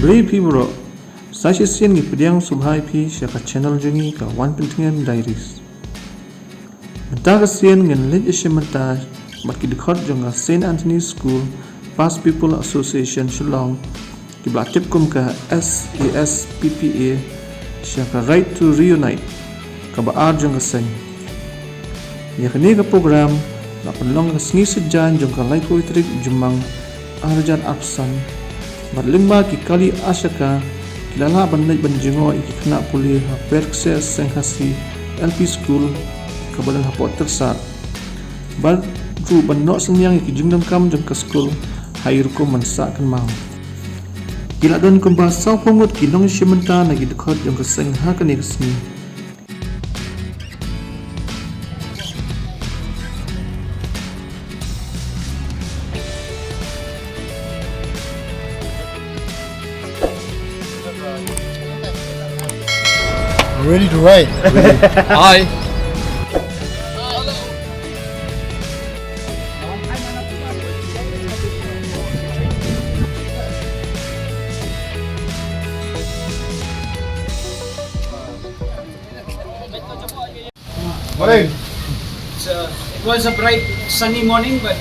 Beli pi bro. Saya sian gi pediang subhai pi syaka channel jungi ka One Pentingan Diaries. Menta ka sian ngan lit isya menta mat ki dikhot jonga St. Anthony's School Past People Association Shillong ki batip kum ka SASPPA syaka Right to Reunite ka baar jonga seng. Ya kini ka program na penlong ka sengi sejan jonga laiko itrik jumang arjan absan berlima ki kali asyaka kilala bandai banjengo iki kena pulih perkse senghasi LP School kabalan hapot tersat bal ru banok sengyang iki jingdam kam jeng ke school hair ko mansa kan mau kila don ko basau pongot kinong shimenta na gidkhot jeng ke seng ha kan iksni. Ready to ride. Hi. Morning. It was a bright sunny morning, but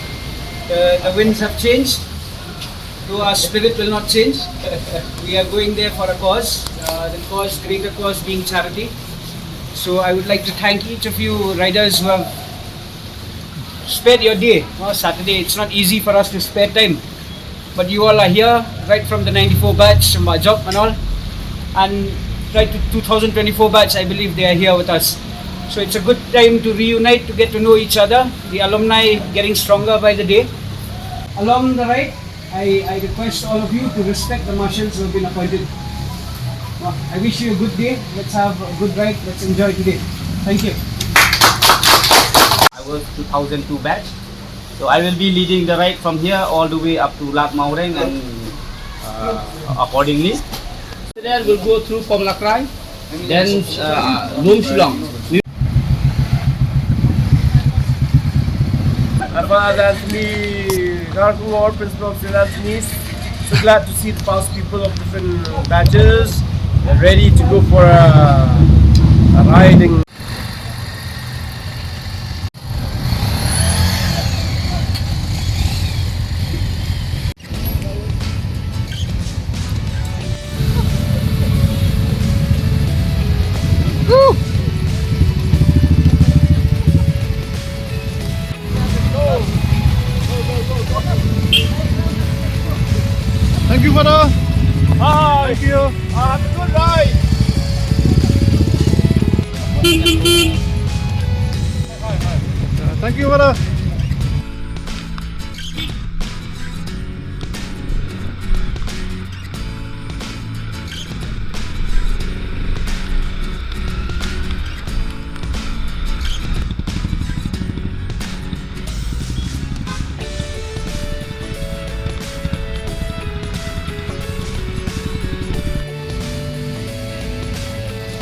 the winds have changed. Though our spirit will not change. We are going there for a cause, the cause, greater cause being charity. So I would like to thank each of you riders who have spared your day. Saturday, it's not easy for us to spare time. But you all are here, right from the 94 batch, from our job and all. And right to 2024 batch, I believe they are here with us. So it's a good time to reunite, to get to know each other. The alumni getting stronger by the day. Along the right, I request all of you to respect the marshals who have been appointed. I wish you a good day. Let's have a good ride. Let's enjoy today. Thank you. I was 2002 batch. So I will be leading the ride from here all the way up to Lat Maureng and accordingly. There we'll go through Pomlakrai, then Lung Shillong. Arfan Anthony, Darku Ward, Principal of St. Anthony's. So glad to see the past people of different batches. They're ready to go for a riding. Thank you, father. Hi! Thank you. Have a good ride! Thank you, father.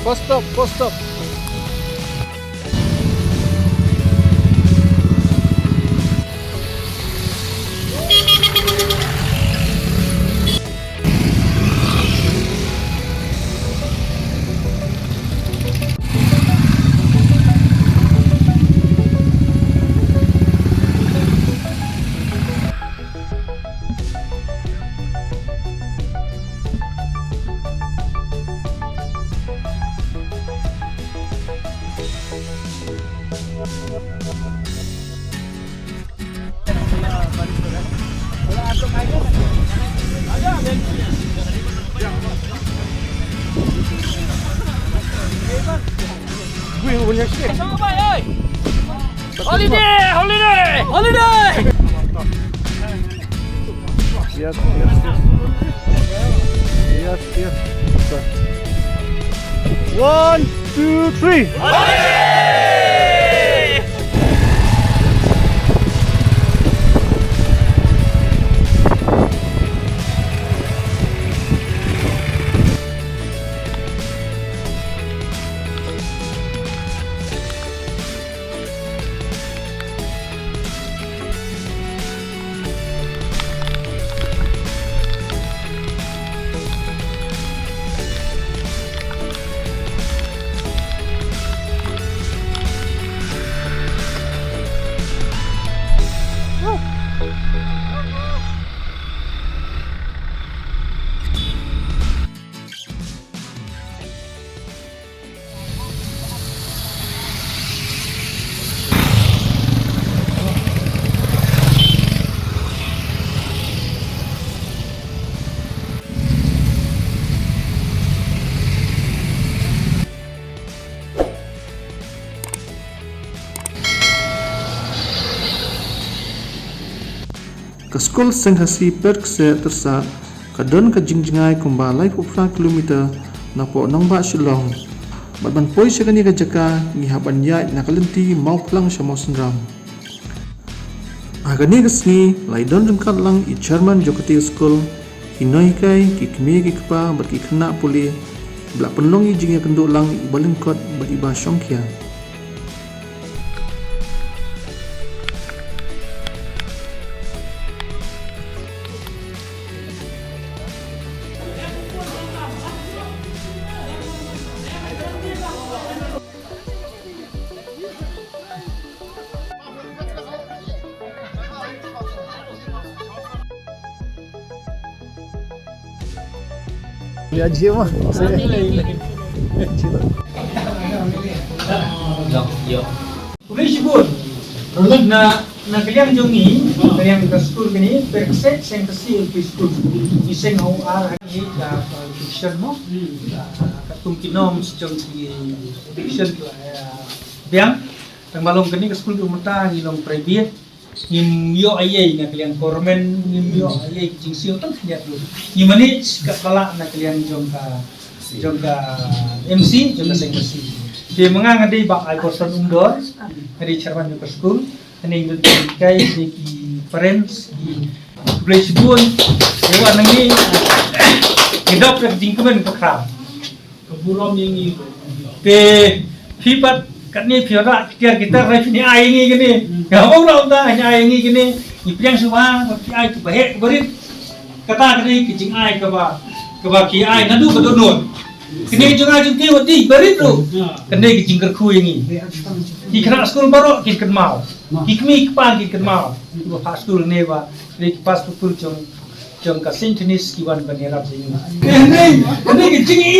Post stop, post stop. Gue yang punya shit. Holiday! Holiday! Holiday! Yes, yes, yes. Yes, yes. 1, 2, 3. skol senghasi perkse tersa kadon ka jingjingai kumba lai pupra kilometer na po nang ba shilong ban poi sekani ka jaka ni haban ya na kalenti mau plang shamo sendram agani gasni lai don jengkat lang I chairman jokati skol hinoi kai ki kmi ki kpa berki kena puli blak penong I jingya kenduk lang I balengkot beriba syongkia. Lihat dia mah. Kulishbun na kaliang jongi kaliang ka school gini perset sing kasi LP school iseng au ar ni da fiction mo katung kinom sejong ki fiction biang tang malong gini ka school umata ngilong private ngim yo ayai na kaliang kormen ngim yo ayai jingsiu tang lihat dulu ngimani ka pala na kaliang jong ka MC jong ka sing kasi di mengang ada bak ai person undor ada chairman ke school ani ngul kai ki parents ki place bun dewa nangi hidop ke jingkemen ke kram keburom yang te fipat katni fiora kita rai ni ai ngi gini gawang lau da ni ai ngi gini ipiang suwa ki ai tu bahe berit kata kini ki jing ai ke ba ki ai nadu ke donor kini jangan jumpa wadi berit lu kene ki jingker khu yang ni ki kena school baru ki kenmal ki kmi kpan ki kenmal ki ba school ne ba ni ki pas pupul jong ka sintenis ki wan banera jing kene ki jing i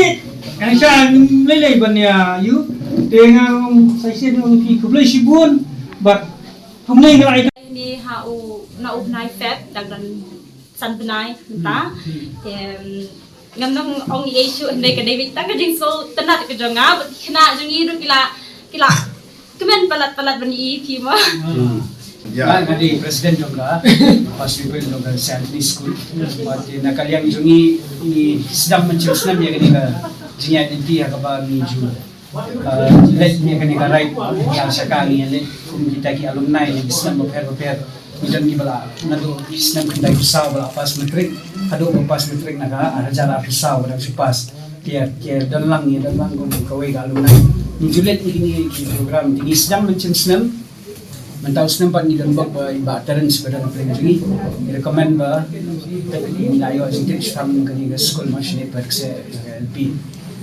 yang sang lele bania you dengan saya ki kublai sibun but kumnai ngai ni hau na ubnai feb dagdan san benai ta ngam nong ong yesu ndai ka david ta ka jing so tanat ka jonga khna jongi ru kila kemen palat bani ki ma Ya, ngadi presiden juga, pas people juga Saint School. Pati nakaliang jongi ini sedang mencetuskan ya kini ka jinya inti ya kaba ni ju. Let ni kini ka right yang sekarang ini kita ki alumni yang sedang berper bidan ki bala nado sedang kendai pisau bala pas metrik ado pas metrik naga ajar pisau dan sipas dia dan lang gum kawai ka alumni ni julet ini ki program ini sedang mencetuskan mentau senempat ni dan bak ba teren sebadan plan lagi recommend ba ni layo sedikit from kani school machine perkse LP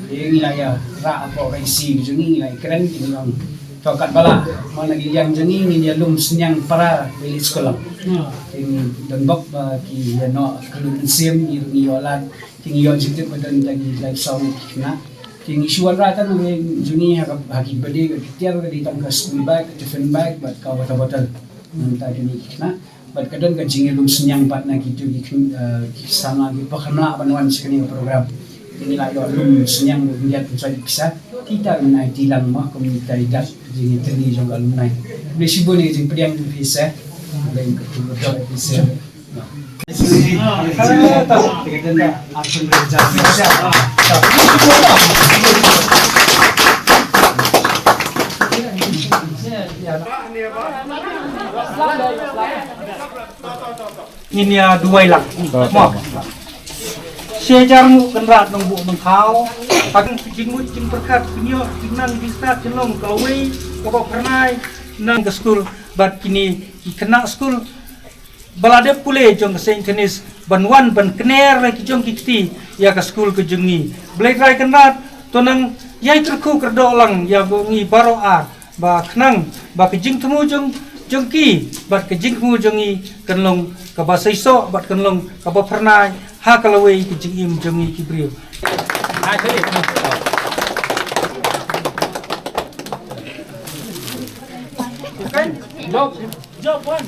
ini laya ra apa raisi jungi lai keren ki lang tokat bala mau lagi yang jengi ni dia lum senyang para beli sekolah ini dan bak ki no kelun sim ni yolan tinggi yo jitu badan lagi live sound na tinggi suara rata nang jungi haki bade tiar di tangka school bag tiffin bag bat ka botol nanta ni na bat kadon ka jingi lum senyang pat na gitu ki sama ki pakhamla banwan sekali program ini lah yo lum senyang lihat bisa kita menai tilang mah komunitas jingi teni jong alumni besi bone jing pediang visa lain ketua visa ini ya dua lang sejar mu kenrat nong bu nong kau pakai jingmut jing perkat kinyo jingnan bisa celong kawai kau pernah nang ke school bat kini kena school balade pule jong Saint Tenis banwan ban kner lagi jong kiti ya ke school ke jengi black rai kenrat tonang yai terku kerdo lang ya bongi baro a ba knang ba ke jing temu jongki bat ke jing temu jongi kenlong ka ba saiso bat kenlong ka ba pernah ha kalawai ke jing im jongi kibrio job one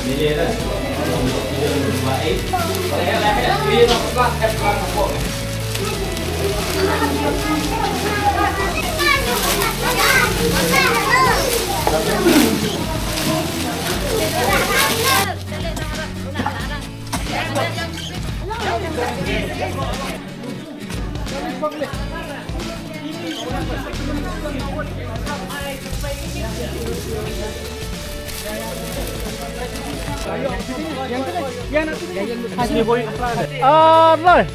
Ini Arlai.